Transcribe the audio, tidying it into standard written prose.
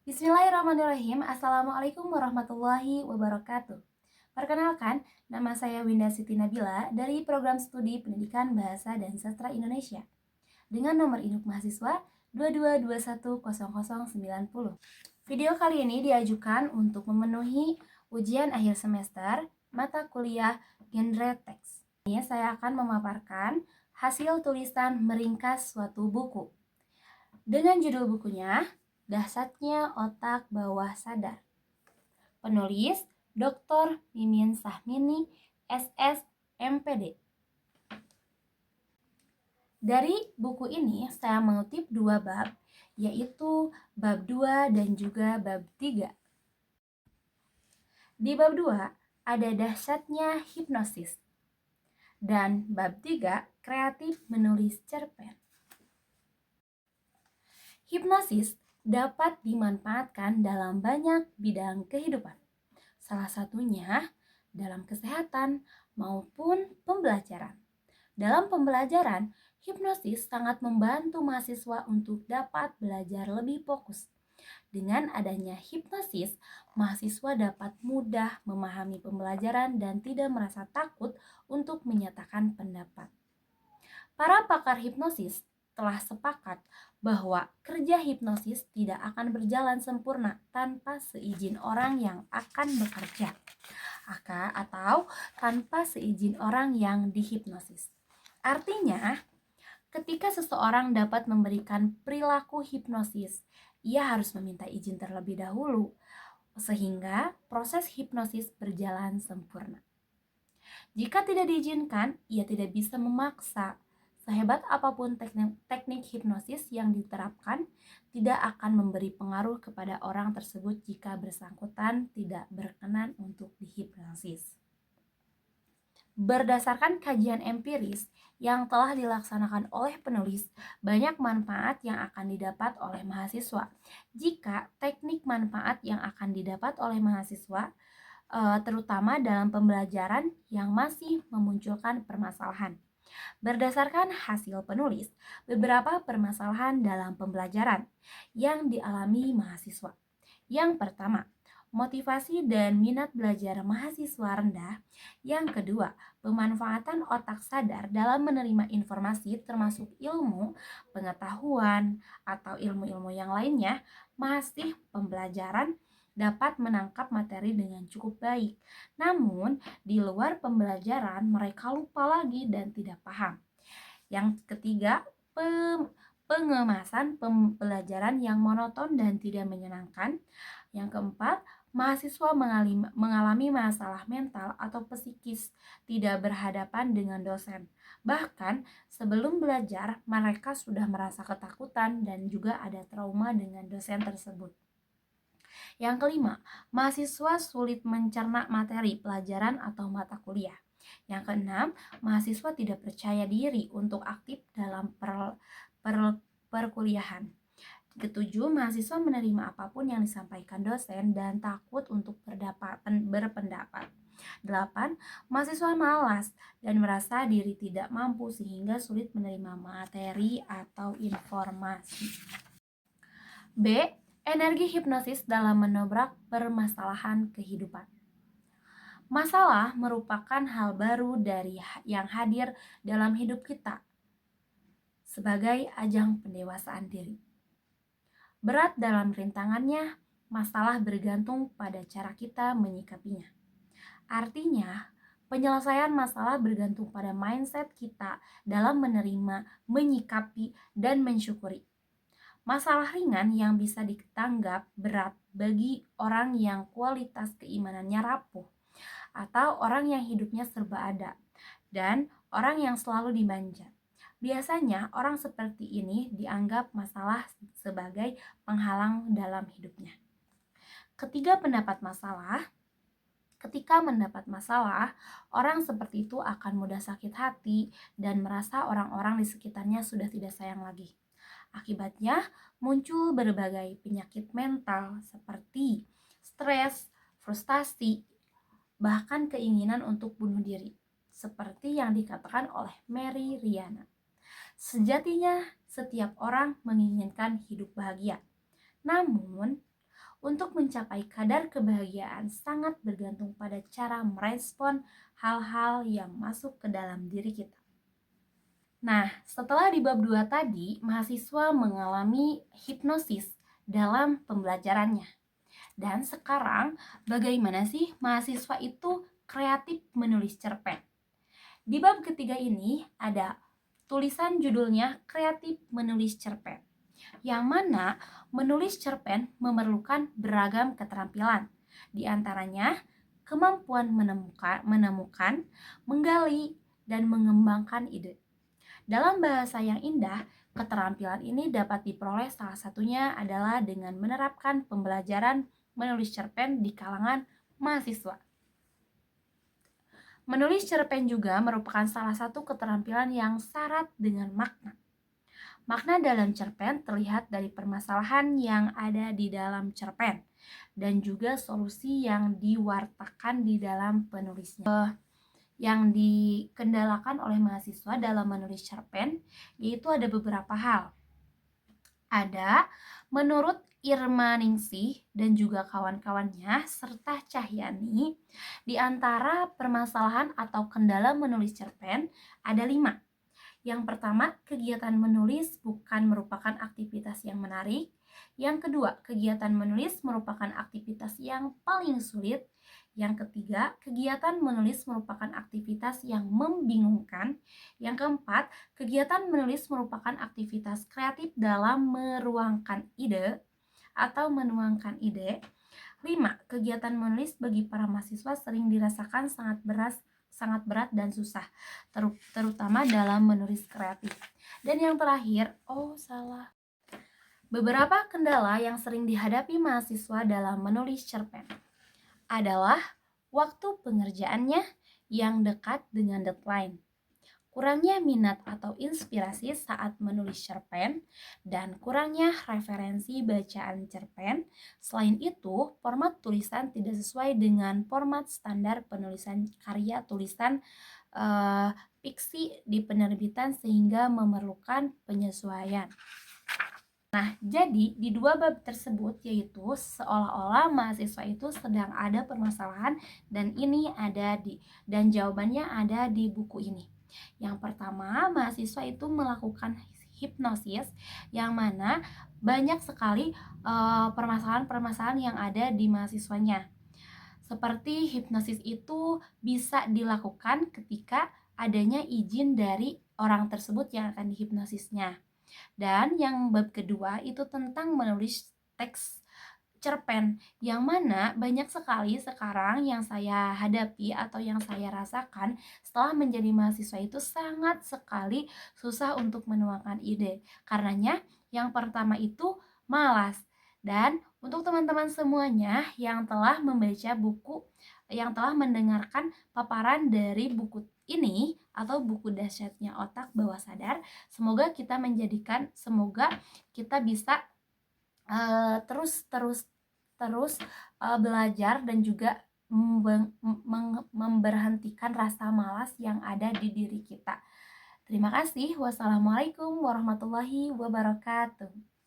Bismillahirrahmanirrahim. Assalamualaikum warahmatullahi wabarakatuh. Perkenalkan, nama saya Winda Siti Nabila dari Program Studi Pendidikan Bahasa dan Sastra Indonesia dengan nomor induk mahasiswa 22210090. Video kali ini diajukan untuk memenuhi ujian akhir semester mata kuliah genre teks. Ini saya akan memaparkan hasil tulisan meringkas suatu buku. Dengan judul bukunya, Dahsyatnya Otak Bawah Sadar. Penulis Dr. Mimin Sahmini, SS, MPD. Dari buku ini saya mengutip dua bab, yaitu bab 2 dan juga bab 3. Di bab 2 ada dahsyatnya hipnosis, dan bab 3 kreatif menulis cerpen. Hipnosis dapat dimanfaatkan dalam banyak bidang kehidupan. Salah satunya dalam kesehatan maupun pembelajaran. Dalam pembelajaran, hipnosis sangat membantu mahasiswa untuk dapat belajar lebih fokus. Dengan adanya hipnosis, mahasiswa dapat mudah memahami pembelajaran dan tidak merasa takut untuk menyatakan pendapat. Para pakar hipnosis telah sepakat bahwa kerja hipnosis tidak akan berjalan sempurna tanpa seizin orang yang akan bekerja atau tanpa seizin orang yang dihipnosis. Artinya, ketika seseorang dapat memberikan perilaku hipnosis, ia harus meminta izin terlebih dahulu sehingga proses hipnosis berjalan sempurna. Jika tidak diizinkan, ia tidak bisa memaksa. Sehebat apapun teknik hipnosis yang diterapkan, tidak akan memberi pengaruh kepada orang tersebut jika bersangkutan tidak berkenan untuk dihipnosis. Berdasarkan kajian empiris yang telah dilaksanakan oleh penulis, banyak manfaat yang akan didapat oleh mahasiswa. Jika teknik manfaat yang akan didapat oleh mahasiswa terutama dalam pembelajaran yang masih memunculkan permasalahan. Berdasarkan hasil penulis, beberapa permasalahan dalam pembelajaran yang dialami mahasiswa. Yang pertama, motivasi dan minat belajar mahasiswa rendah. Yang kedua, pemanfaatan otak sadar dalam menerima informasi termasuk ilmu, pengetahuan, atau ilmu-ilmu yang lainnya. Masih pembelajaran dapat menangkap materi dengan cukup baik. Namun, di luar pembelajaran mereka lupa lagi dan tidak paham. Yang ketiga, pengemasan pembelajaran yang monoton dan tidak menyenangkan. Yang keempat, mahasiswa mengalami masalah mental atau psikis, tidak berhadapan dengan dosen. Bahkan sebelum belajar, mereka sudah merasa ketakutan dan juga ada trauma dengan dosen tersebut. Yang kelima, mahasiswa sulit mencerna materi pelajaran atau mata kuliah. Yang keenam, mahasiswa tidak percaya diri untuk aktif dalam perkuliahan. Ketujuh, mahasiswa menerima apapun yang disampaikan dosen dan takut untuk berpendapat. 8. Mahasiswa malas dan merasa diri tidak mampu sehingga sulit menerima materi atau informasi. B. Energi hipnosis dalam menobrak permasalahan kehidupan. Masalah merupakan hal baru dari yang hadir dalam hidup kita sebagai ajang pendewasaan diri. Berat dalam rintangannya, masalah bergantung pada cara kita menyikapinya. Artinya, penyelesaian masalah bergantung pada mindset kita dalam menerima, menyikapi, dan mensyukuri. Masalah ringan yang bisa ditanggap berat bagi orang yang kualitas keimanannya rapuh, atau orang yang hidupnya serba ada, dan orang yang selalu dimanja. Biasanya orang seperti ini dianggap masalah sebagai penghalang dalam hidupnya. Ketika mendapat masalah, orang seperti itu akan mudah sakit hati dan merasa orang-orang di sekitarnya sudah tidak sayang lagi. Akibatnya muncul berbagai penyakit mental seperti stres, frustasi, bahkan keinginan untuk bunuh diri, seperti yang dikatakan oleh Mary Riana. Sejatinya setiap orang menginginkan hidup bahagia. Namun, Untuk mencapai kadar kebahagiaan sangat bergantung pada cara merespon hal-hal yang masuk ke dalam diri kita. Nah, setelah di bab 2 tadi, mahasiswa mengalami hipnosis dalam pembelajarannya. Dan sekarang, bagaimana sih mahasiswa itu kreatif menulis cerpen? Di bab ketiga ini ada tulisan judulnya Kreatif Menulis Cerpen, yang mana menulis cerpen memerlukan beragam keterampilan. Di antaranya, kemampuan menemukan, menggali, dan mengembangkan ide. Dalam bahasa yang indah, keterampilan ini dapat diperoleh salah satunya adalah dengan menerapkan pembelajaran menulis cerpen di kalangan mahasiswa. Menulis cerpen juga merupakan salah satu keterampilan yang syarat dengan makna. Makna dalam cerpen terlihat dari permasalahan yang ada di dalam cerpen dan juga solusi yang diwartakan di dalam penulisnya. Yang dikendalakan oleh mahasiswa dalam menulis cerpen yaitu ada beberapa hal. Ada menurut Irma Ningsih dan juga kawan-kawannya serta Cahyani, di antara permasalahan atau kendala menulis cerpen ada 5. Yang pertama, kegiatan menulis bukan merupakan aktivitas yang menarik. Yang kedua, kegiatan menulis merupakan aktivitas yang paling sulit. Yang ketiga, kegiatan menulis merupakan aktivitas yang membingungkan. Yang keempat, kegiatan menulis merupakan aktivitas kreatif dalam meruangkan ide atau menuangkan ide. 5. Kegiatan menulis bagi para mahasiswa sering dirasakan sangat berat dan susah, terutama dalam menulis kreatif. Dan yang terakhir, beberapa kendala yang sering dihadapi mahasiswa dalam menulis cerpen adalah waktu pengerjaannya yang dekat dengan deadline, kurangnya minat atau inspirasi saat menulis cerpen, dan kurangnya referensi bacaan cerpen. Selain itu, format tulisan tidak sesuai dengan format standar penulisan karya tulisan fiksi di penerbitan sehingga memerlukan penyesuaian. Nah, jadi di 2 bab tersebut yaitu seolah-olah mahasiswa itu sedang ada permasalahan dan jawabannya ada di buku ini. Yang pertama, mahasiswa itu melakukan hipnosis yang mana banyak sekali permasalahan-permasalahan yang ada di mahasiswanya. Seperti hipnosis itu bisa dilakukan ketika adanya izin dari orang tersebut yang akan dihipnosisnya. Dan yang bab kedua itu tentang menulis teks cerpen, yang mana banyak sekali sekarang yang saya hadapi atau yang saya rasakan setelah menjadi mahasiswa itu sangat sekali susah untuk menuangkan ide. Karenanya yang pertama itu malas. Dan untuk teman-teman semuanya yang telah membaca buku, yang telah mendengarkan paparan dari buku ini atau buku Dahsyatnya Otak Bawah Sadar, semoga kita bisa terus belajar dan juga memberhentikan rasa malas yang ada di diri kita. Terima kasih. Wassalamualaikum warahmatullahi wabarakatuh.